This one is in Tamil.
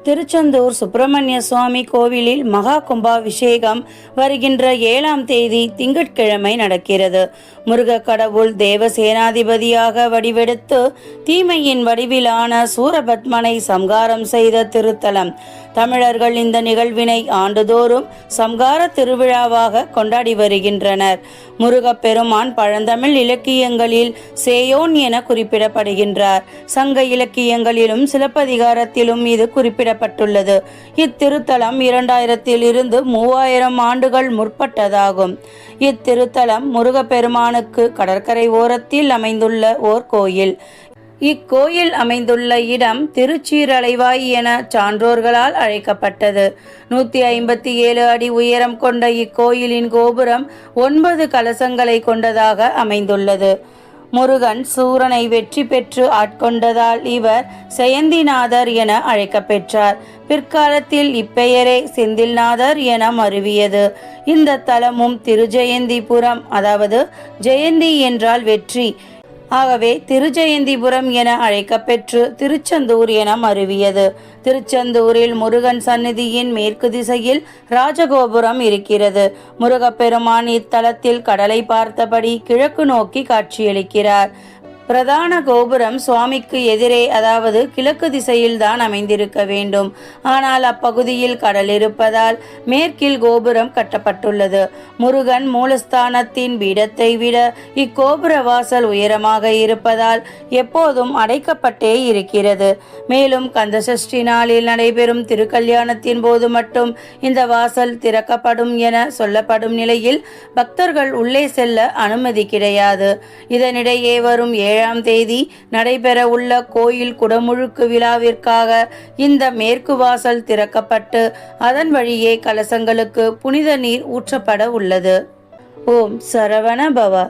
திருச்செந்தூர் சுப்பிரமணிய சுவாமி கோவிலில் மகா கும்பாபிஷேகம் வருகின்ற 7ஆம் தேதி திங்கட்கிழமை நடக்கிறது. முருக கடவுள் தேவசேனாதிபதியாக வடிவெடுத்து தீமையின் வடிவிலான சூரபத்மனை சம்காரம் செய்த திருத்தலம். தமிழர்கள் இந்த நிகழ்வினை ஆண்டுதோறும் சம்கார திருவிழாவாக கொண்டாடி வருகின்றனர். முருகப்பெருமான் பழந்தமிழ் இலக்கியங்களில் சேயோன் என குறிப்பிடப்படுகின்றார். சங்க இலக்கியங்களிலும் சிலப்பதிகாரத்திலும் இது குறிப்பிடப்பட்டுள்ளது. இத்திருத்தலம் 2000 இருந்து 3000 ஆண்டுகள் முற்பட்டதாகும். இத்திருத்தலம் முருகப்பெருமானுக்கு கடற்கரை ஓரத்தில் அமைந்துள்ள ஓர் கோயில். இக்கோயில் அமைந்துள்ள இடம் திருச்சீரலைவாய் என சான்றோர்களால் அழைக்கப்பட்டது. 157 அடி உயரம் கொண்ட இக்கோயிலின் கோபுரம் 9 கலசங்களை கொண்டதாக அமைந்துள்ளது. முருகன் சூரனை வெற்றி பெற்று ஆட்கொண்டதால் இவர் செயந்திநாதர் என அழைக்கப்பெற்றார். பிற்காலத்தில் இப்பெயரே செந்தில்நாதர் என மருவியது. இந்த தலமும் திருஜெயந்திபுரம், அதாவது ஜெயந்தி என்றால் வெற்றி, ஆகவே திருஜெயந்திபுரம் என அழைக்கப்பெற்று திருச்செந்தூர் என மருவியது. திருச்செந்தூரில் முருகன் சந்நிதியின் மேற்கு திசையில் ராஜகோபுரம் இருக்கிறது. முருகப்பெருமான் இத்தலத்தில் கடலை பார்த்தபடி கிழக்கு நோக்கி காட்சியளிக்கிறார். பிரதான கோபுரம் சுவாமிக்கு எதிரே, அதாவது கிழக்கு திசையில் தான் அமைந்திருக்க வேண்டும். ஆனால் அப்பகுதியில் கடல் இருப்பதால் மேற்கில் கோபுரம் கட்டப்பட்டுள்ளது. முருகன் மூலஸ்தானத்தின் பீடத்தை விட இக்கோபுர வாசல் உயரமாக இருப்பதால் எப்போதும் அடைக்கப்பட்டே இருக்கிறது. மேலும் கந்தசஷ்டி நாளில் நடைபெறும் திருக்கல்யாணத்தின் போது மட்டும் இந்த வாசல் திறக்கப்படும் என சொல்லப்படும் நிலையில் பக்தர்கள் உள்ளே செல்ல அனுமதி கிடையாது. இதனிடையே வரும் 7ஆம் தேதி நடைபெற உள்ள கோயில் குடமுழுக்கு விழாவிற்காக இந்த மேற்கு வாசல் திறக்கப்பட்டு அதன் வழியே கலசங்களுக்கு புனித நீர் ஊற்றப்பட உள்ளது. ஓம் சரவண பவ.